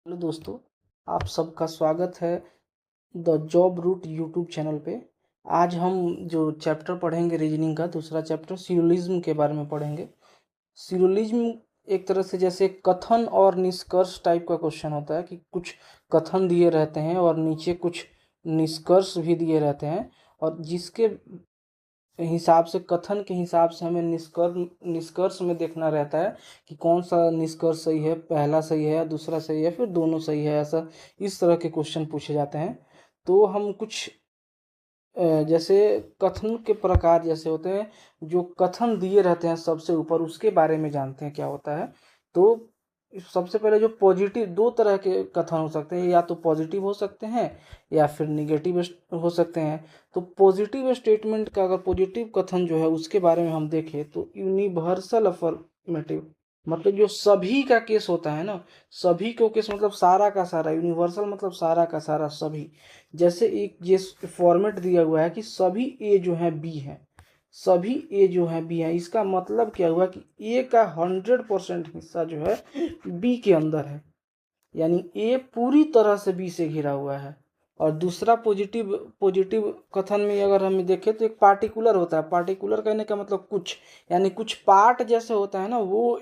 Hello दोस्तों, आप सबका स्वागत है the job route YouTube channel पे। आज हम जो चैप्टर पढ़ेंगे रीजनिंग का दूसरा चैप्टर सिलोजिज्म के बारे में पढ़ेंगे। सिलोजिज्म एक तरह से जैसे कथन और निष्कर्ष टाइप का क्वेश्चन होता है कि कुछ कथन दिए रहते हैं और नीचे कुछ निष्कर्ष भी दिए रहते हैं, और जिसके हिसाब से कथन के हिसाब से हमें निष्कर्ष में देखना रहता है कि कौन सा निष्कर्ष सही है, पहला सही है या दूसरा सही है, फिर दोनों सही है। ऐसा इस तरह के क्वेश्चन पूछे जाते हैं। तो हम कुछ जैसे कथन के प्रकार जैसे होते हैं, जो कथन दिए रहते हैं सबसे ऊपर, उसके बारे में जानते हैं क्या होता है। तो सबसे पहले जो पॉजिटिव, दो तरह के कथन हो सकते हैं, या तो पॉजिटिव हो सकते हैं या फिर निगेटिव हो सकते हैं। तो पॉजिटिव स्टेटमेंट का, अगर पॉजिटिव कथन जो है उसके बारे में हम देखें तो यूनिवर्सल अफर्मेटिव, मतलब जो सभी का केस होता है ना, सभी को केस मतलब सारा का सारा, यूनिवर्सल मतलब सारा का सारा सभी। जैसे एक ये फॉर्मेट दिया हुआ है कि सभी ए जो है बी है, सभी ए जो है बी है, इसका मतलब क्या हुआ कि ए का 100% हिस्सा जो है बी के अंदर है, यानी ए पूरी तरह से बी से घिरा हुआ है। और दूसरा पॉजिटिव पॉजिटिव कथन में अगर हम देखें तो एक पार्टिकुलर होता है। पार्टिकुलर कहने का मतलब कुछ, यानी कुछ पार्ट जैसे होता है ना, वो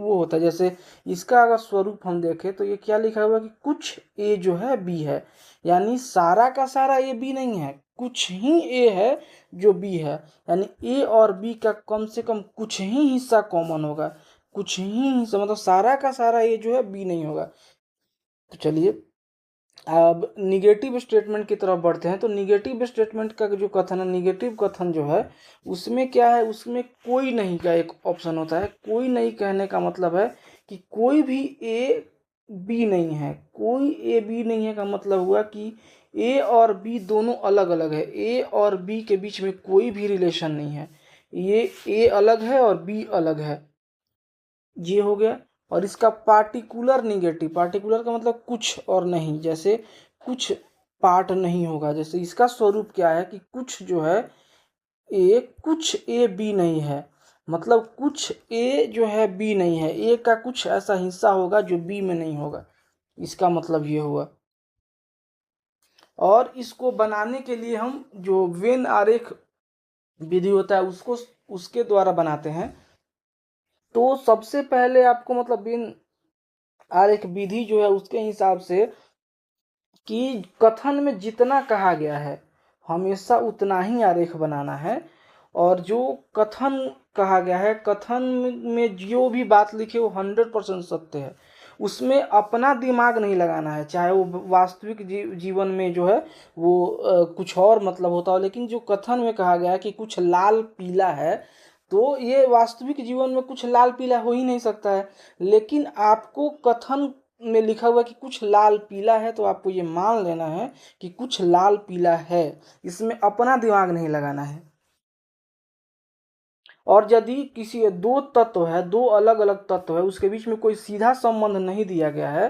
होता है। जैसे इसका अगर स्वरूप हम देखें तो ये क्या लिखा हुआ है कि कुछ ए जो है बी है, यानी सारा का सारा ए बी नहीं है, कुछ ही ए है जो बी है, यानी ए और बी का कम से कम कुछ ही हिस्सा कॉमन होगा, कुछ ही हिस्सा, मतलब सारा का सारा ए जो है बी नहीं होगा। तो चलिए अब निगेटिव स्टेटमेंट की तरफ बढ़ते हैं। तो निगेटिव स्टेटमेंट का जो कथन है, निगेटिव कथन जो है उसमें क्या है, उसमें कोई नहीं का एक ऑप्शन होता है। कोई नहीं कहने का मतलब है कि कोई भी ए बी नहीं है। कोई ए बी नहीं है का मतलब हुआ कि ए और बी दोनों अलग अलग है, ए और बी के बीच में कोई भी रिलेशन नहीं है, ये ए अलग है और बी अलग है, ये हो गया। और इसका पार्टिकुलर निगेटिव, पार्टिकुलर का मतलब कुछ और नहीं, जैसे कुछ पार्ट नहीं होगा। जैसे इसका स्वरूप क्या है कि कुछ जो है ए, कुछ ए बी नहीं है, मतलब कुछ ए जो है बी नहीं है, ए का कुछ ऐसा हिस्सा होगा जो बी में नहीं होगा, इसका मतलब ये हुआ। और इसको बनाने के लिए हम जो वेन आरेख विधि होता है उसको उसके द्वारा बनाते हैं। तो सबसे पहले आपको मतलब वेन आरेख विधि जो है उसके हिसाब से कि कथन में जितना कहा गया है हमेशा उतना ही आरेख बनाना है, और जो कथन कहा गया है, कथन में जो भी बात लिखी वो 100% सत्य है, उसमें अपना दिमाग नहीं लगाना है। चाहे वो वास्तविक जीवन में जो है वो कुछ और मतलब होता हो, लेकिन जो कथन में कहा गया है कि कुछ लाल पीला है, तो ये वास्तविक जीवन में कुछ लाल पीला हो ही नहीं सकता है। लेकिन आपको कथन में लिखा हुआ कि कुछ लाल पीला है, तो आपको ये मान लेना है कि कुछ लाल पीला है, इसमें अपना दिमाग नहीं लगाना है। और यदि किसी दो तत्व है, दो अलग अलग तत्व है, उसके बीच में कोई सीधा संबंध नहीं दिया गया है,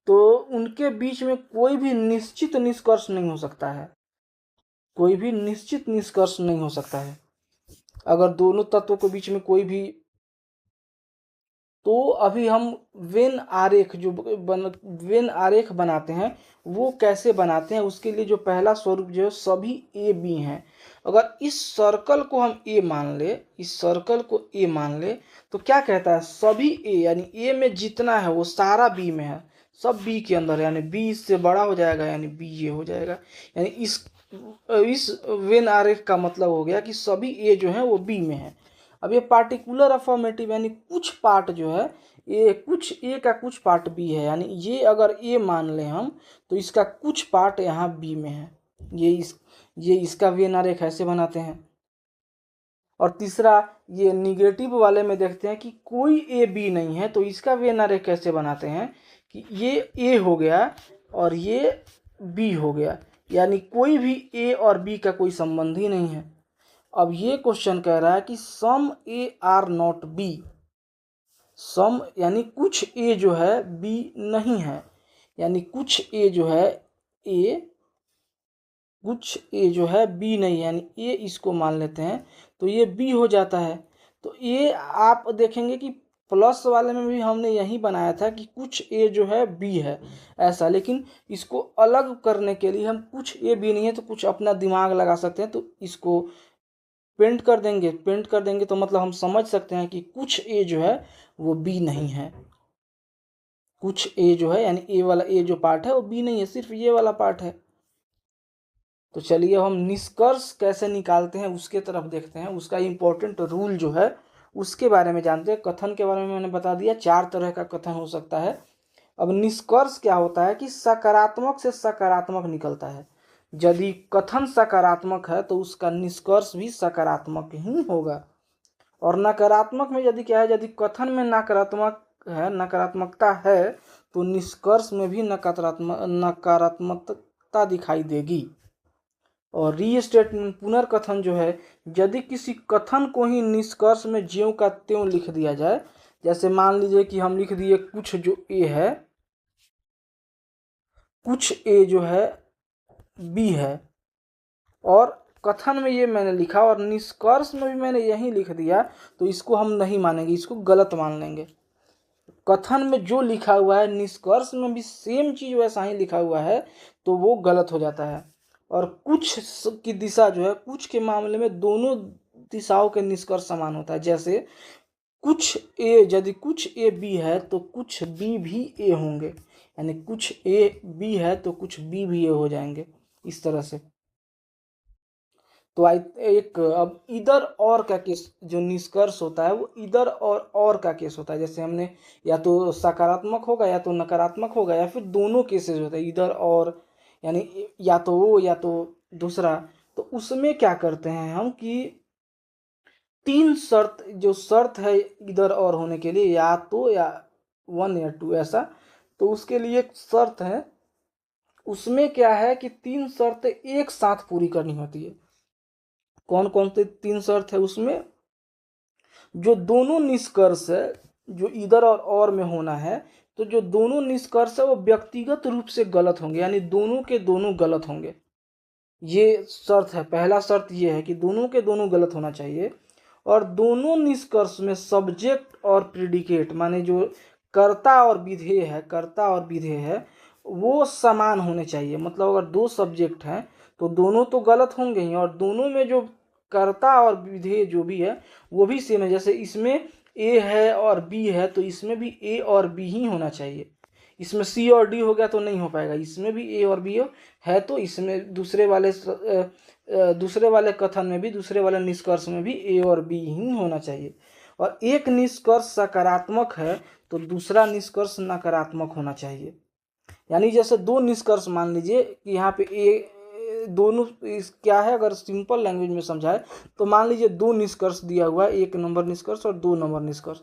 तो उनके बीच में कोई भी निश्चित निष्कर्ष नहीं हो सकता है, कोई भी निश्चित निष्कर्ष नहीं हो सकता है अगर दोनों तत्वों के बीच में कोई भी। तो अभी हम वेन आरेख बनाते हैं, वो कैसे बनाते हैं, उसके लिए जो पहला स्वरूप जो है सभी ए बी हैं। अगर इस सर्कल को हम ए मान ले, इस सर्कल को ए मान ले, तो क्या कहता है, सभी ए, यानी ए में जितना है वो सारा बी में है, सब बी के अंदर है, यानी बी इससे बड़ा हो जाएगा, यानी बी ये हो जाएगा। यानी इस वेन आरेख का मतलब हो गया कि सभी ए जो है वो बी में है। अब ये पार्टिकुलर अफर्मेटिव, यानी कुछ पार्ट जो है ए, कुछ ए का कुछ पार्ट बी है, यानी ये अगर ए मान लें हम, तो इसका कुछ पार्ट यहाँ बी में है। ये इसका वेन आरेख ऐसे बनाते हैं। और तीसरा, ये निगेटिव वाले में देखते हैं कि कोई ए बी नहीं है, तो इसका वेन आरेख कैसे बनाते हैं कि ये ए हो गया और ये बी हो गया, यानी कोई भी ए और बी का कोई संबंध ही नहीं है। अब ये क्वेश्चन कह रहा है कि सम ए आर नॉट बी, सम यानी कुछ ए जो है बी नहीं है, यानी कुछ ए जो है ए, कुछ ए जो है बी नहीं, यानी ए इसको मान लेते हैं, तो ये बी हो जाता है। तो ये आप देखेंगे कि प्लस वाले में भी हमने यही बनाया था कि कुछ ए जो है बी है ऐसा, लेकिन इसको अलग करने के लिए हम कुछ ए बी नहीं है तो कुछ अपना दिमाग लगा सकते हैं, तो इसको पेंट कर देंगे तो मतलब हम समझ सकते हैं कि कुछ ए जो है वो बी नहीं है। कुछ ए जो है यानी ए वाला ए जो पार्ट है वो बी नहीं है, सिर्फ ये वाला पार्ट है। तो चलिए हम निष्कर्ष कैसे निकालते हैं उसके तरफ देखते हैं। उसका इम्पोर्टेंट रूल जो है उसके बारे में जानते हैं। कथन के बारे में मैंने बता दिया, 4 तरह का कथन हो सकता है। अब निष्कर्ष क्या होता है कि सकारात्मक से सकारात्मक निकलता है। यदि कथन सकारात्मक है तो उसका निष्कर्ष भी सकारात्मक ही होगा। और नकारात्मक में यदि क्या है, यदि कथन में नकारात्मकता है तो निष्कर्ष में भी नकारात्मकता दिखाई देगी। और रीस्टेटमेंट पुनर्कथन जो है, यदि किसी कथन को ही निष्कर्ष में ज्यों का त्यों लिख दिया जाए, जैसे मान लीजिए कि हम लिख दिए कुछ जो ए है, कुछ ए जो है बी है, और कथन में ये मैंने लिखा और निष्कर्ष में भी मैंने यही लिख दिया, तो इसको हम नहीं मानेंगे, इसको गलत मान लेंगे। कथन में जो लिखा हुआ है निष्कर्ष में भी सेम चीज वैसा ही लिखा हुआ है तो वो गलत हो जाता है। और कुछ की दिशा जो है, कुछ के मामले में दोनों दिशाओं के निष्कर्ष समान होता है। जैसे कुछ ए, यदि कुछ ए बी है तो कुछ बी भी ए होंगे, यानी कुछ ए बी है तो कुछ बी भी ए हो जाएंगे, इस तरह से। तो एक अब इधर और का केस जो निष्कर्ष होता है वो इधर और का केस होता है। जैसे हमने या तो सकारात्मक होगा या तो नकारात्मक होगा या फिर दोनों केसेस होते हैं, इधर और यानी या तो वो या तो दूसरा। तो उसमें क्या करते हैं हम कि 3 शर्त है इधर और होने के लिए, या तो या 1 या 2 ऐसा। तो उसके लिए एक शर्त है, उसमें क्या है कि 3 शर्तें एक साथ पूरी करनी होती है। कौन कौन से 3 शर्त है उसमें? जो दोनों निष्कर्ष है जो इधर और में होना है, तो जो दोनों निष्कर्ष है वो व्यक्तिगत रूप से गलत होंगे, यानी दोनों के दोनों गलत होंगे। ये शर्त है, पहला शर्त ये है कि दोनों के दोनों गलत होना चाहिए। और दोनों निष्कर्ष में सब्जेक्ट और प्रिडिकेट माने जो कर्ता और विधेय है वो समान होने चाहिए। मतलब अगर 2 सब्जेक्ट हैं तो दोनों तो गलत होंगे ही, और दोनों में जो कर्ता और विधेय जो भी है वो भी सेम है। जैसे इसमें ए है और बी है तो इसमें भी ए और बी ही होना चाहिए। इसमें सी और डी हो गया तो नहीं हो पाएगा, इसमें भी ए और बी है तो इसमें दूसरे वाले कथन में भी, दूसरे वाले निष्कर्ष में भी ए और बी ही होना चाहिए। और एक निष्कर्ष सकारात्मक है तो दूसरा निष्कर्ष नकारात्मक होना चाहिए। यानी जैसे 2 निष्कर्ष मान लीजिए कि यहाँ पे दोनों क्या है, अगर सिंपल लैंग्वेज में समझाए तो मान लीजिए 2 निष्कर्ष दिया हुआ है, 1 नंबर निष्कर्ष और 2 नंबर निष्कर्ष।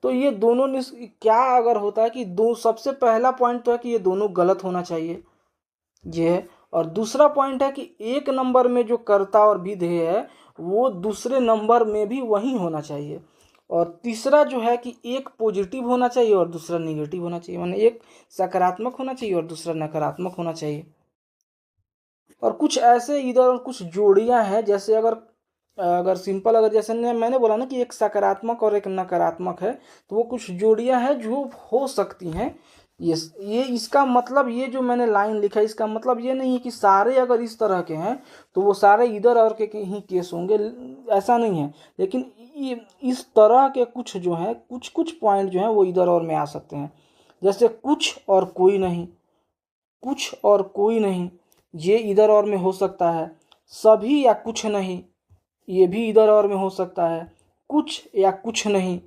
तो ये दोनों क्या अगर होता है कि सबसे पहला पॉइंट तो है कि ये दोनों गलत होना चाहिए, ये है। और दूसरा पॉइंट है कि 1 नंबर में जो कर्ता और विधेय है वो दूसरे नंबर में भी वही होना चाहिए। और तीसरा जो है कि एक पॉजिटिव होना चाहिए और दूसरा नेगेटिव होना चाहिए, माने एक सकारात्मक होना चाहिए और दूसरा नकारात्मक होना चाहिए। और कुछ ऐसे इधर और कुछ जोड़ियां हैं, जैसे अगर सिंपल अगर जैसे मैंने बोला ना कि एक सकारात्मक और एक नकारात्मक है, तो वो कुछ जोड़ियां हैं जो हो सकती हैं। ये इसका मतलब, ये जो मैंने लाइन लिखा है इसका मतलब ये नहीं है कि सारे अगर इस तरह के हैं तो वो सारे इधर और के ही केस होंगे, ऐसा नहीं है। लेकिन इस तरह के कुछ जो हैं, कुछ पॉइंट जो हैं वो इधर और में आ सकते हैं। जैसे कुछ और कोई नहीं, कुछ और कोई नहीं ये इधर और में हो सकता है। सभी या कुछ नहीं ये भी इधर और में हो सकता है। कुछ या कुछ नहीं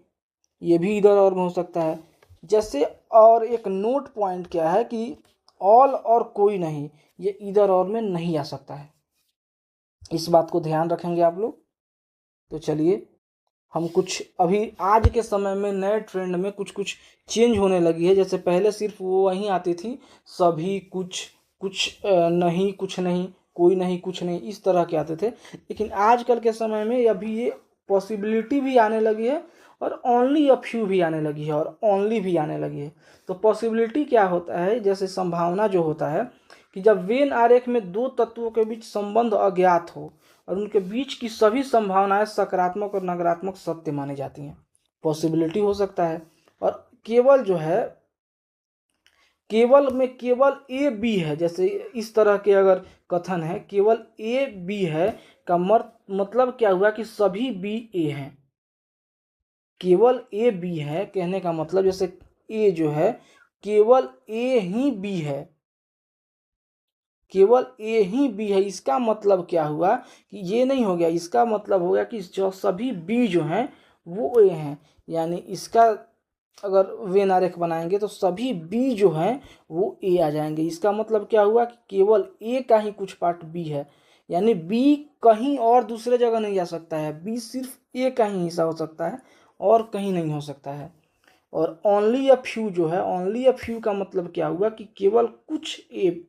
ये भी इधर और में हो सकता है। जैसे और एक नोट पॉइंट क्या है कि ऑल और कोई नहीं ये इधर और में नहीं आ सकता है। इस बात को ध्यान रखेंगे आप लोग। तो चलिए हम कुछ अभी आज के समय में नए ट्रेंड में कुछ चेंज होने लगी है। जैसे पहले सिर्फ वो वहीं आती थी सभी, कुछ नहीं, कुछ नहीं, कोई नहीं, कुछ नहीं, इस तरह के आते थे। लेकिन आजकल के समय में अभी ये पॉसिबिलिटी भी आने लगी है और ओनली अ फ्यू भी आने लगी है और ओनली भी आने लगी है। तो पॉसिबिलिटी क्या होता है, जैसे संभावना जो होता है कि जब वेन आरेख में 2 तत्वों के बीच संबंध अज्ञात हो और उनके बीच की सभी संभावनाएं सकारात्मक और नकारात्मक सत्य मानी जाती हैं। पॉसिबिलिटी हो सकता है। और केवल जो है केवल में केवल ए बी है, जैसे इस तरह के अगर कथन है केवल ए बी है का मतलब क्या हुआ कि सभी बी ए हैं। केवल ए बी है कहने का मतलब जैसे ए जो है केवल ए ही बी है, केवल ए ही बी है, इसका मतलब क्या हुआ कि ये नहीं हो गया, इसका मतलब हो गया कि जो सभी बी जो हैं वो ए हैं। यानी इसका अगर वेन आरेख बनाएंगे तो सभी बी जो हैं वो ए आ जाएंगे। इसका मतलब क्या हुआ कि केवल ए का ही कुछ पार्ट बी है, यानी बी कहीं और दूसरे जगह नहीं जा सकता है, बी सिर्फ ए का ही हिस्सा हो सकता है और कहीं नहीं हो सकता है। और ओनली अ फ्यू जो है, ओनली अ फ्यू का मतलब क्या हुआ कि केवल कुछ ए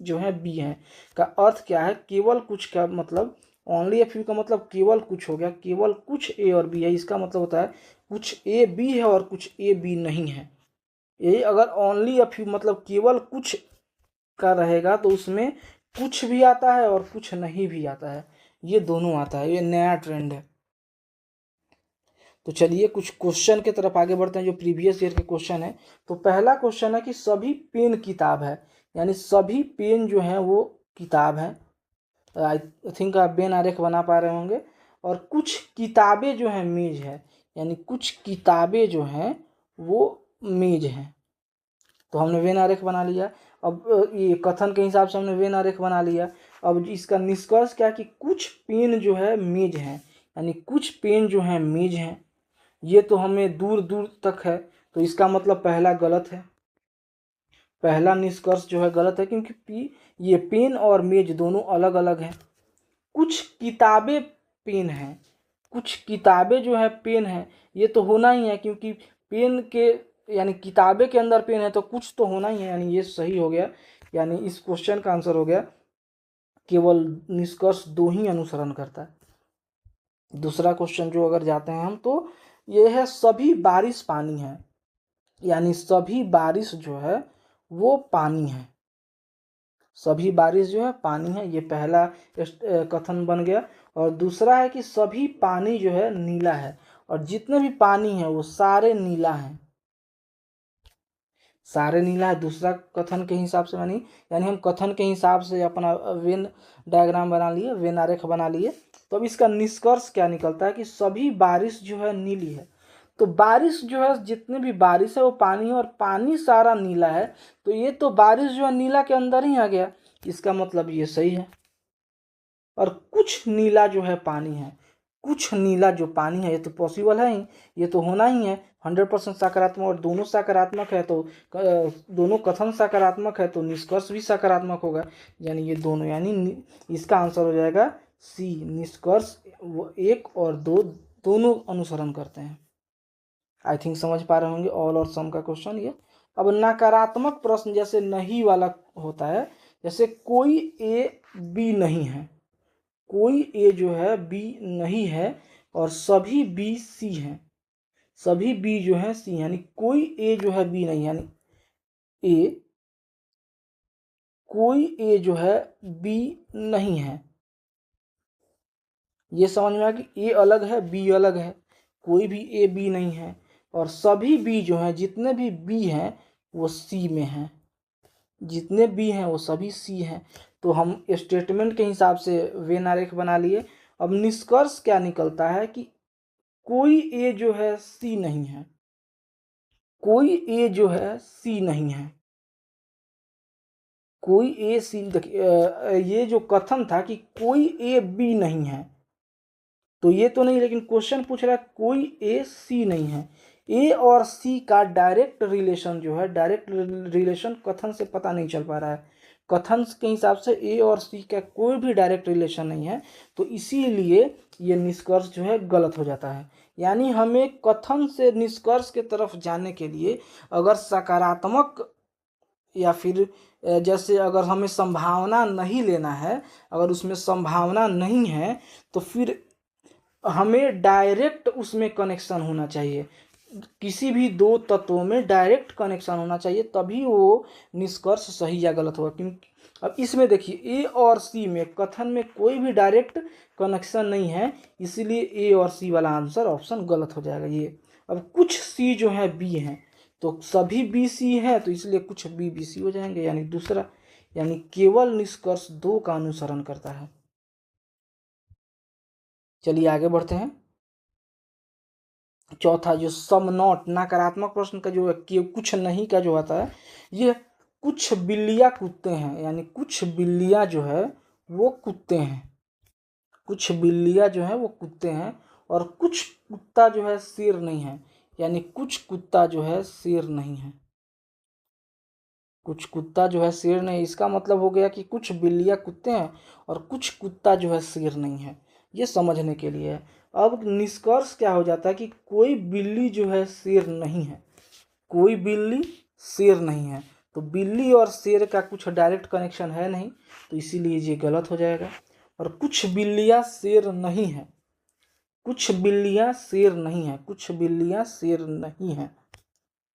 जो है बी हैं। का अर्थ क्या है, केवल कुछ का मतलब ओनली अ फ्यू का मतलब केवल कुछ हो गया, केवल कुछ ए और बी है, इसका मतलब होता है कुछ ए बी है और कुछ ए बी नहीं है। यही अगर ओनली अ फ्यू मतलब केवल कुछ का रहेगा तो उसमें कुछ भी आता है और कुछ नहीं भी आता है, ये दोनों आता है, ये नया ट्रेंड है। तो चलिए कुछ क्वेश्चन की तरफ आगे बढ़ते हैं जो प्रीवियस ईयर के क्वेश्चन है। तो पहला क्वेश्चन है कि सभी पेन किताब है, यानी सभी पेन जो हैं वो किताब है। आई थिंक आप बेन आरेख बना पा रहे होंगे। और कुछ किताबें जो हैं मेज है, यानी कुछ किताबें जो हैं वो मेज हैं। तो हमने वेन आरेख बना लिया। अब ये कथन के हिसाब से हमने वेन आरेख बना लिया। अब इसका निष्कर्ष क्या कि कुछ पेन जो है मेज हैं, यानी कुछ पेन जो हैं मेज हैं, ये तो हमें दूर दूर तक है, तो इसका मतलब पहला गलत है, पहला निष्कर्ष जो है गलत है, क्योंकि ये पेन और मेज दोनों अलग अलग हैं। कुछ किताबें पेन हैं, कुछ किताबें जो है पेन है, ये तो होना ही है, क्योंकि पेन के यानी किताबें के अंदर पेन है तो कुछ तो होना ही है, यानी ये सही हो गया। यानी इस क्वेश्चन का आंसर हो गया केवल निष्कर्ष दो ही अनुसरण करता है। दूसरा क्वेश्चन जो अगर जाते हैं हम तो ये है सभी बारिश पानी है, यानी सभी बारिश जो है वो पानी है, सभी बारिश जो है पानी है, ये पहला कथन बन गया। और दूसरा है कि सभी पानी जो है नीला है, और जितने भी पानी है वो सारे नीला हैं, सारे नीला है दूसरा कथन के हिसाब से मानी। यानी हम कथन के हिसाब से अपना वेन डायग्राम बना लिए, वेन आरेख बना लिए। तो अब इसका निष्कर्ष क्या निकलता है कि सभी बारिश जो है नीली है। तो बारिश जो है जितने भी बारिश है वो पानी है, और पानी सारा नीला है, तो ये तो बारिश जो है नीला के अंदर ही आ गया, इसका मतलब ये सही है। और कुछ नीला जो है पानी है, कुछ नीला जो पानी है ये तो पॉसिबल है ही, ये तो होना ही है 100% सकारात्मक। और दोनों सकारात्मक है तो दोनों कथन सकारात्मक है तो निष्कर्ष भी सकारात्मक होगा, यानी ये दोनों, यानी इसका आंसर हो जाएगा सी, निष्कर्ष एक और दो दोनों अनुसरण करते हैं। आई थिंक समझ पा रहे होंगे ऑल और सम का क्वेश्चन ये। अब नकारात्मक प्रश्न जैसे नहीं वाला होता है, जैसे कोई ए बी नहीं है, कोई ए जो है बी नहीं है और सभी बी सी हैं, सभी बी जो है सी, यानी कोई ए जो है बी नहीं, यानी ए कोई ए जो है बी नहीं है। ये समझ में आया कि ए अलग है बी अलग है, कोई भी ए बी नहीं है, और सभी बी जो हैं जितने भी बी हैं वो सी में हैं, जितने बी हैं वो सभी सी हैं। तो हम स्टेटमेंट के हिसाब से वेन आरेख बना लिए। अब निष्कर्ष क्या निकलता है कि कोई ए जो है सी नहीं है, कोई ए जो है सी नहीं है, कोई ए सी। देखिए ये जो कथन था कि कोई ए बी नहीं है, तो ये तो नहीं, लेकिन क्वेश्चन पूछ रहा है कोई ए सी नहीं है। ए और सी का डायरेक्ट रिलेशन जो है, डायरेक्ट रिलेशन कथन से पता नहीं चल पा रहा है, कथन के हिसाब से ए और सी का कोई भी डायरेक्ट रिलेशन नहीं है, तो इसीलिए ये निष्कर्ष जो है गलत हो जाता है। यानी हमें कथन से निष्कर्ष के तरफ जाने के लिए अगर सकारात्मक या फिर जैसे अगर हमें संभावना नहीं लेना है, अगर उसमें संभावना नहीं है तो फिर हमें डायरेक्ट उसमें कनेक्शन होना चाहिए, किसी भी दो तत्वों में डायरेक्ट कनेक्शन होना चाहिए, तभी वो निष्कर्ष सही या गलत होगा। क्योंकि अब इसमें देखिए ए और सी में कथन में कोई भी डायरेक्ट कनेक्शन नहीं है, इसीलिए ए और सी वाला आंसर ऑप्शन गलत हो जाएगा ये। अब कुछ सी जो है बी हैं, तो सभी बी सी हैं, तो इसलिए कुछ बी बी सी हो जाएंगे। यानी दूसरा, यानी केवल निष्कर्ष 2 का अनुसरण करता है। चलिए आगे बढ़ते हैं। चौथा जो सम नॉट, नकारात्मक प्रश्न का जो कुछ नहीं का जो आता है, ये कुछ बिल्लियाँ कुत्ते हैं, यानी कुछ बिल्लियाँ जो है वो कुत्ते हैं, कुछ बिल्लियाँ जो है वो कुत्ते हैं, और कुछ कुत्ता जो है शेर नहीं है, यानी कुछ कुत्ता जो है शेर नहीं है, कुछ कुत्ता जो है शेर नहीं। इसका मतलब हो गया कि कुछ बिल्लियाँ कुत्ते हैं और कुछ कुत्ता जो है शेर नहीं है, ये समझने के लिए है। अब निष्कर्ष क्या हो जाता है कि कोई बिल्ली जो है शेर नहीं है, कोई बिल्ली शेर नहीं है, तो बिल्ली और शेर का कुछ डायरेक्ट कनेक्शन है नहीं, तो इसीलिए ये गलत हो जाएगा। और कुछ बिल्लियाँ शेर नहीं है, कुछ बिल्लियाँ शेर नहीं है, कुछ बिल्लियाँ शेर नहीं है,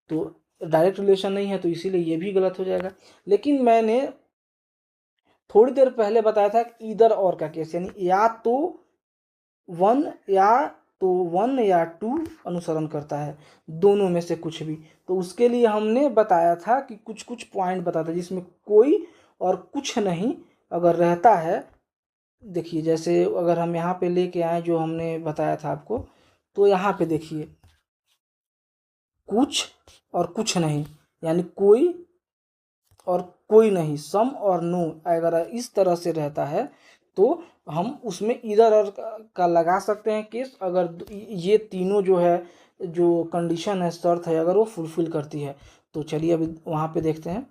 तो डायरेक्ट रिलेशन नहीं है, तो इसीलिए ये भी गलत हो जाएगा। लेकिन मैंने थोड़ी देर पहले बताया था कि इधर और का केस, यानी या तो 1 या 2 अनुसरण करता है, दोनों में से कुछ भी। तो उसके लिए हमने बताया था कि कुछ कुछ पॉइंट बताता है जिसमें कोई और कुछ नहीं अगर रहता है। देखिए जैसे अगर हम यहाँ पे लेके आए जो हमने बताया था आपको, तो यहाँ पे देखिए कुछ और कुछ नहीं, यानी कोई और कोई नहीं, सम और नो अगर इस तरह से रहता है तो हम उसमें इधर और का लगा सकते हैं केस, अगर ये तीनों जो है जो कंडीशन है, शर्त है, अगर वो फुलफिल करती है। तो चलिए अभी वहाँ पे देखते हैं।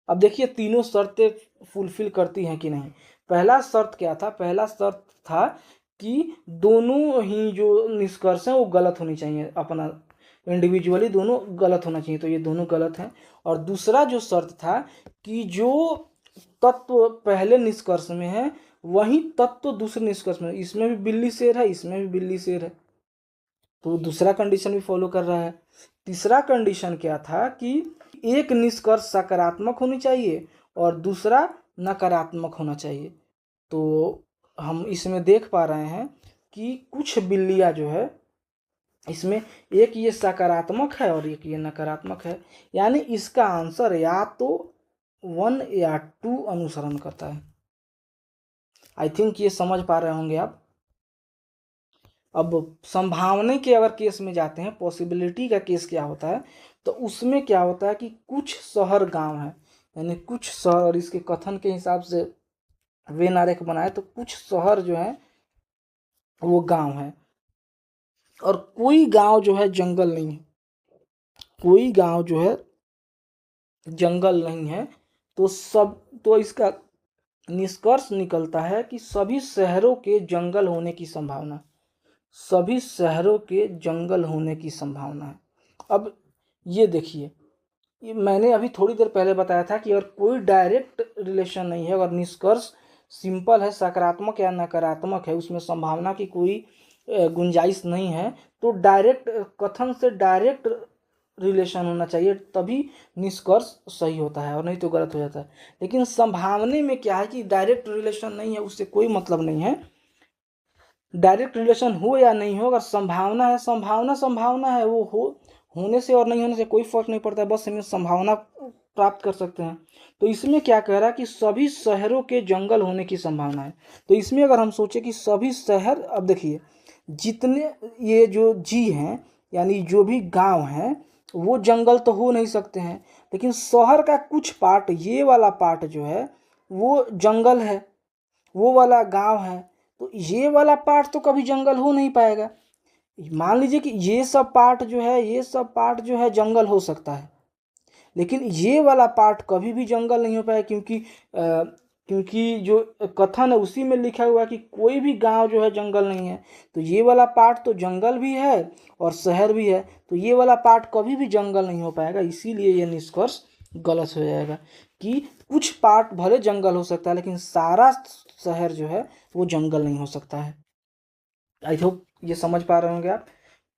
अब देखिए तीनों शर्तें फुलफिल करती हैं कि नहीं। पहला शर्त क्या था, पहला शर्त था कि दोनों ही जो निष्कर्ष हैं वो गलत होनी चाहिए, अपना इंडिविजुअली दोनों गलत होना चाहिए, तो ये दोनों गलत हैं। और दूसरा जो शर्त था कि जो तत्व पहले निष्कर्ष में है वही तत्व दूसरे निष्कर्ष में, इसमें भी बिल्ली शेर है, इसमें भी बिल्ली शेर है, तो दूसरा कंडीशन भी फॉलो कर रहा है। तीसरा कंडीशन क्या था कि एक निष्कर्ष सकारात्मक होनी चाहिए और दूसरा नकारात्मक होना चाहिए। तो हम इसमें देख पा रहे हैं कि कुछ बिल्लियाँ जो है इसमें एक ये सकारात्मक है और एक ये नकारात्मक है, यानी इसका आंसर या तो 1 या 2 अनुसरण करता है। आई थिंक ये समझ पा रहे होंगे आप। अब संभावना के अगर केस में जाते हैं, पॉसिबिलिटी का केस क्या होता है, तो उसमें क्या होता है कि कुछ शहर गांव है, यानी कुछ शहर, और इसके कथन के हिसाब से वेन आरेख बनाए तो कुछ शहर जो है वो गांव है और कोई गांव जो है जंगल नहीं है, कोई गांव जो है जंगल नहीं है। तो इसका निष्कर्ष निकलता है कि सभी शहरों के जंगल होने की संभावना, सभी शहरों के जंगल होने की संभावना है। अब ये देखिए, मैंने अभी थोड़ी देर पहले बताया था कि अगर कोई डायरेक्ट रिलेशन नहीं है, अगर निष्कर्ष सिंपल है, सकारात्मक या नकारात्मक है, उसमें संभावना की कोई गुंजाइश नहीं है, तो डायरेक्ट कथन से डायरेक्ट रिलेशन होना चाहिए, तभी निष्कर्ष सही होता है, और नहीं तो गलत हो जाता है। लेकिन संभावना में क्या है कि डायरेक्ट रिलेशन नहीं है, उससे कोई मतलब नहीं है, डायरेक्ट रिलेशन हो या नहीं हो, अगर संभावना है, संभावना है, वो होने से और नहीं होने से कोई फर्क नहीं पड़ता है, बस हमें संभावना प्राप्त कर सकते हैं। तो इसमें क्या कह रहा है कि सभी शहरों के जंगल होने की संभावना है। तो इसमें अगर हम सोचे कि सभी शहर, अब देखिए जितने ये जो जी हैं, यानी जो भी गांव हैं वो जंगल तो हो नहीं सकते हैं, लेकिन शहर का कुछ पार्ट, ये वाला पार्ट जो है वो जंगल है, वो वाला गांव है, तो ये वाला पार्ट तो कभी जंगल हो नहीं पाएगा। मान लीजिए कि ये सब पार्ट जो है, ये सब पार्ट जो है जंगल हो सकता है, लेकिन ये वाला पार्ट कभी भी जंगल नहीं हो पाएगा, क्योंकि जो कथन है उसी में लिखा हुआ है कि कोई भी गांव जो है जंगल नहीं है। तो ये वाला पार्ट तो जंगल भी है और शहर भी है, तो ये वाला पार्ट कभी भी जंगल नहीं हो पाएगा, इसीलिए ये निष्कर्ष गलत हो जाएगा कि कुछ पार्ट भले जंगल हो सकता है लेकिन सारा शहर जो है वो जंगल नहीं हो सकता है। आई होप ये समझ पा रहे होंगे आप।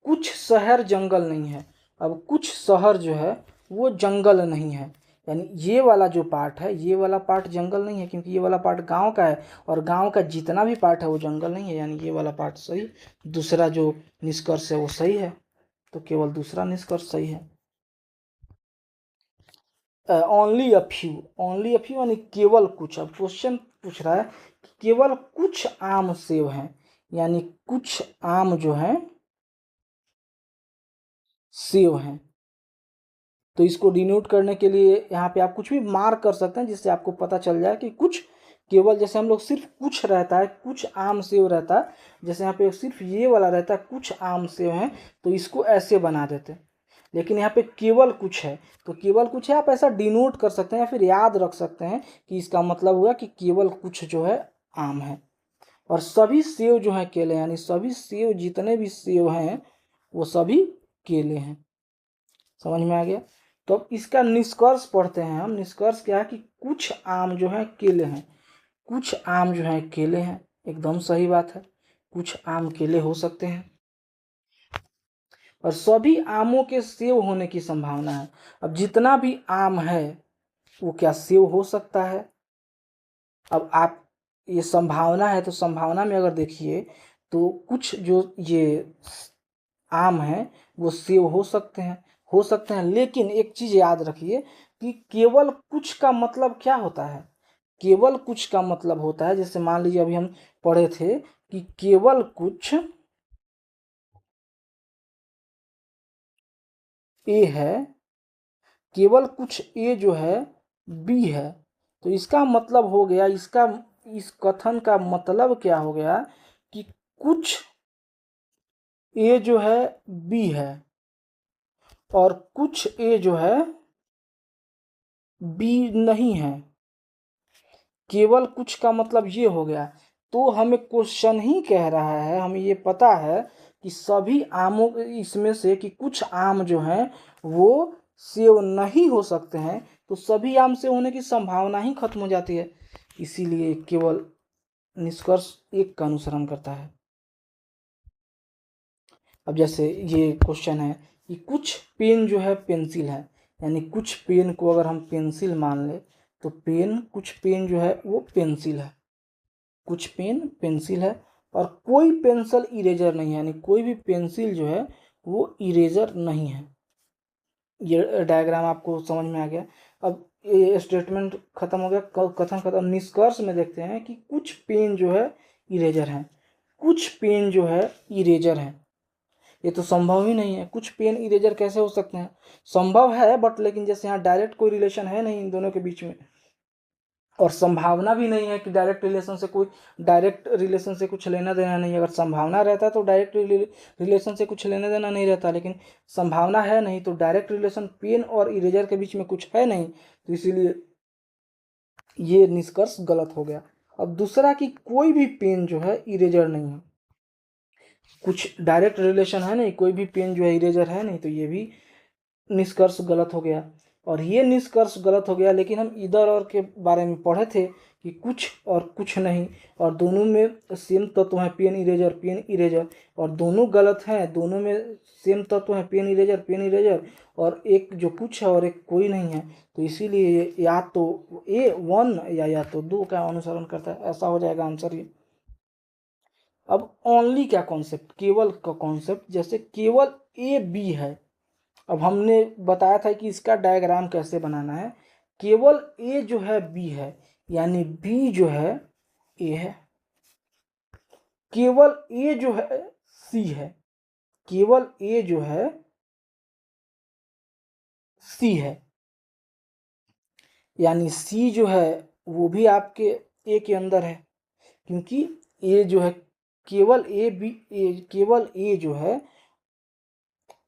कुछ शहर जंगल नहीं है, अब कुछ शहर जो है वो जंगल नहीं है, यानी ये वाला जो पार्ट है, ये वाला पार्ट जंगल नहीं है, क्योंकि ये वाला पार्ट गांव का है और गांव का जितना भी पार्ट है वो जंगल नहीं है, यानी ये वाला पार्ट सही। दूसरा जो निष्कर्ष है वो सही है, तो केवल दूसरा निष्कर्ष सही है। ओनली अ फ्यू यानी केवल कुछ। अब क्वेश्चन पूछ रहा है कि केवल कुछ आम सेब हैं, यानी कुछ आम जो है सेब हैं। तो इसको डिनोट करने के लिए यहाँ पे आप कुछ भी मार्क कर सकते हैं जिससे आपको पता चल जाए कि कुछ केवल, जैसे हम लोग सिर्फ कुछ रहता है, कुछ आम सेब रहता है, जैसे यहाँ पे सिर्फ ये वाला रहता है कुछ आम सेब हैं, तो इसको ऐसे बना देते हैं। लेकिन यहाँ पे केवल कुछ है, तो केवल कुछ है आप ऐसा डिनोट कर सकते हैं या फिर याद रख सकते हैं कि इसका मतलब हुआ कि केवल कुछ जो है आम है। और सभी सेब जो है केले, यानी सभी सेब, जितने भी सेब हैं वो सभी केले हैं। समझ में आ गया। तो अब इसका निष्कर्ष पढ़ते हैं हम। निष्कर्ष क्या है कि कुछ आम जो है केले हैं, कुछ आम जो है केले हैं, एकदम सही बात है, कुछ आम केले हो सकते हैं। और सभी आमों के सेब होने की संभावना है। अब जितना भी आम है वो क्या सेब हो सकता है। अब आप, ये संभावना है, तो संभावना में अगर देखिए तो कुछ जो ये आम है वो सेब हो सकते हैं। लेकिन एक चीज याद रखिए कि केवल कुछ का मतलब क्या होता है। केवल कुछ का मतलब होता है, जैसे मान लीजिए अभी हम पढ़े थे कि केवल कुछ ए है, केवल कुछ ए जो है बी है। तो इसका मतलब हो गया, इसका इस कथन का मतलब क्या हो गया कि कुछ ए जो है बी है और कुछ ए जो है बी नहीं है। केवल कुछ का मतलब ये हो गया। तो हमें क्वेश्चन ही कह रहा है, हमें ये पता है कि सभी आमों इसमें से कि कुछ आम जो हैं वो सेव नहीं हो सकते हैं, तो सभी आम से होने की संभावना ही खत्म हो जाती है। इसीलिए केवल निष्कर्ष एक का अनुसरण करता है। अब जैसे ये क्वेश्चन है कि कुछ पेन जो है पेंसिल है, यानी कुछ पेन को अगर हम पेंसिल मान ले तो कुछ पेन जो है वो पेंसिल है, कुछ पेन पेंसिल है और कोई पेंसिल इरेजर नहीं है, यानी कोई भी पेंसिल जो है वो इरेजर नहीं है। ये डायग्राम आपको समझ में आ गया। अब ये स्टेटमेंट खत्म हो गया, कथन खत्म। निष्कर्ष में देखते हैं कि कुछ पेन जो है इरेजर हैं, कुछ पेन जो है इरेजर हैं। ये तो संभव ही नहीं है, कुछ पेन इरेजर कैसे हो सकते हैं। संभव है बट लेकिन जैसे यहाँ डायरेक्ट कोई रिलेशन है नहीं इन दोनों के बीच में, और संभावना भी नहीं है कि डायरेक्ट रिलेशन से कुछ लेना देना नहीं है। अगर संभावना रहता तो डायरेक्ट रिलेशन से कुछ लेना देना नहीं रहता, लेकिन संभावना है नहीं तो डायरेक्ट रिलेशन पेन और इरेजर के बीच में कुछ है नहीं, तो इसीलिए ये निष्कर्ष गलत हो गया। अब दूसरा कि कोई भी पेन जो है इरेजर नहीं है, कुछ डायरेक्ट रिलेशन है नहीं, कोई भी पेन जो है इरेजर है नहीं, तो ये भी निष्कर्ष गलत हो गया। और ये निष्कर्ष गलत हो गया, लेकिन हम इधर और के बारे में पढ़े थे कि कुछ और कुछ नहीं, और दोनों में सेम तत्व है पेन इरेजर, और दोनों गलत हैं। दोनों में सेम तत्व है पेन इरेजर, और एक जो कुछ है और एक कोई नहीं है। तो इसीलिए या तो A1 या तो 2 का अनुसरण करता है, ऐसा हो जाएगा आंसर ये। अब ओनली क्या कॉन्सेप्ट, केवल का कॉन्सेप्ट, जैसे केवल ए बी है। अब हमने बताया था कि इसका डायग्राम कैसे बनाना है। केवल ए जो है बी है, यानी बी जो है ए है। केवल ए जो है सी है, केवल ए जो है सी है, यानी सी जो है वो भी आपके ए के अंदर है, क्योंकि ए जो है केवल ए जो है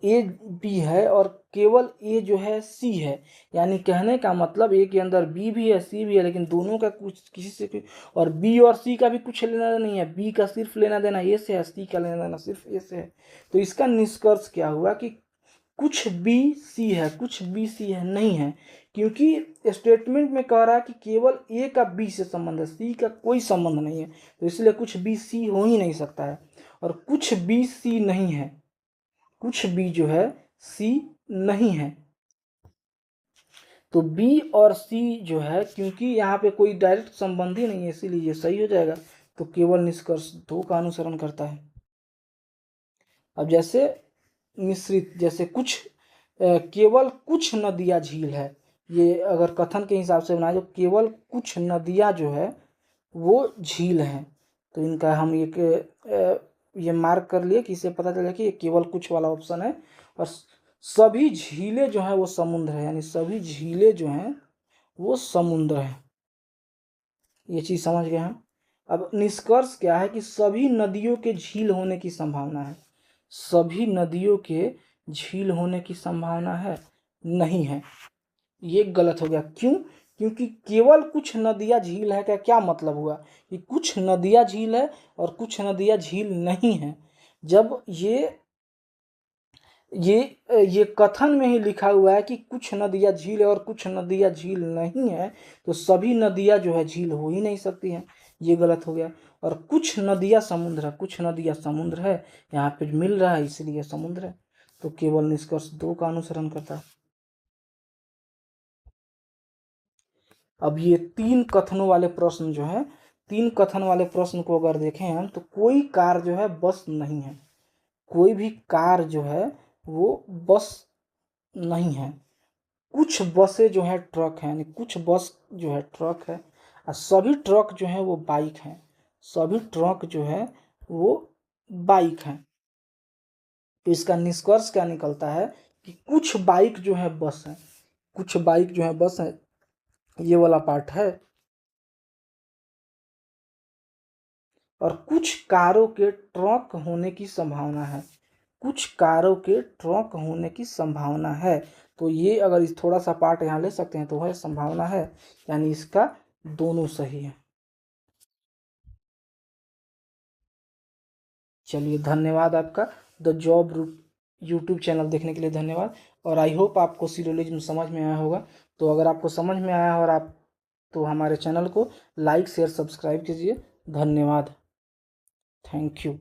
ए बी है और केवल ए जो है सी है। यानी कहने का मतलब ए के अंदर बी भी है सी भी है, लेकिन दोनों का कुछ किसी से और बी और सी का भी कुछ लेना देना नहीं है। बी का सिर्फ लेना देना ए से है, सी का लेना देना सिर्फ ए से है। तो इसका निष्कर्ष क्या हुआ कि कुछ बी सी है, कुछ बी सी है नहीं है, क्योंकि स्टेटमेंट में कह रहा है कि केवल ए का बी से संबंध है, सी का कोई संबंध नहीं है, तो इसलिए कुछ बी सी हो ही नहीं सकता है। और कुछ बी सी नहीं है, कुछ भी जो है सी नहीं है। तो बी और सी जो है, क्योंकि यहाँ पे कोई डायरेक्ट संबंध ही नहीं है, इसीलिए ये सही हो जाएगा। तो केवल निष्कर्ष 2 का अनुसरण करता है। अब जैसे मिश्रित, जैसे कुछ केवल कुछ नदियाँ झील है, ये अगर कथन के हिसाब से बनाए तो केवल कुछ नदियाँ जो है वो झील हैं। तो इनका हम एक ये मार्क कर लिए कि इससे पता चला कि ये केवल कुछ वाला ऑप्शन है। और सभी झीलें जो हैं वो समुद्र है, यानी सभी झीलें जो हैं वो समुद्र है। ये चीज़ समझ गए हम। अब निष्कर्ष क्या है कि सभी नदियों के झील होने की संभावना है। सभी नदियों के झील होने की संभावना है नहीं है, ये गलत हो गया। क्यों? क्योंकि केवल कुछ नदियाँ झील है का क्या मतलब हुआ कि कुछ नदियाँ झील है और कुछ नदियाँ झील नहीं है। जब ये कथन में ही लिखा हुआ है कि कुछ नदियाँ झील है और कुछ नदियाँ झील नहीं है, तो सभी नदियाँ जो है झील हो ही नहीं सकती हैं, ये गलत हो गया। और कुछ नदियाँ समुद्र है, कुछ नदियाँ समुद्र है, यहाँ पे मिल रहा है इसलिए समुद्र है। तो केवल निष्कर्ष 2 का अनुसरण करता है। अब ये 3 कथनों वाले प्रश्न जो है, 3 कथन वाले प्रश्न को अगर देखें हम, तो कोई कार जो है बस नहीं है, कोई भी कार जो है वो बस नहीं है। कुछ बसें जो है ट्रक हैं, यानी कुछ बस जो है ट्रक है, और सभी ट्रक जो है वो बाइक हैं, सभी ट्रक जो है वो बाइक हैं। तो इसका निष्कर्ष क्या निकलता है कि कुछ बाइक जो है बस है, कुछ बाइक जो है बस है, ये वाला पार्ट है। और कुछ कारों के ट्रक होने की संभावना है, कुछ कारों के ट्रक होने की संभावना है। तो ये अगर इस थोड़ा सा पार्ट यहाँ ले सकते हैं तो है संभावना है, यानी इसका दोनों सही है। चलिए, धन्यवाद आपका। The job route YouTube channel देखने के लिए धन्यवाद। और आई होप आपको सिलोजिज्म समझ में आया होगा। तो अगर आपको समझ में आया और आप तो हमारे चैनल को लाइक शेयर सब्सक्राइब कीजिए। धन्यवाद। Thank you.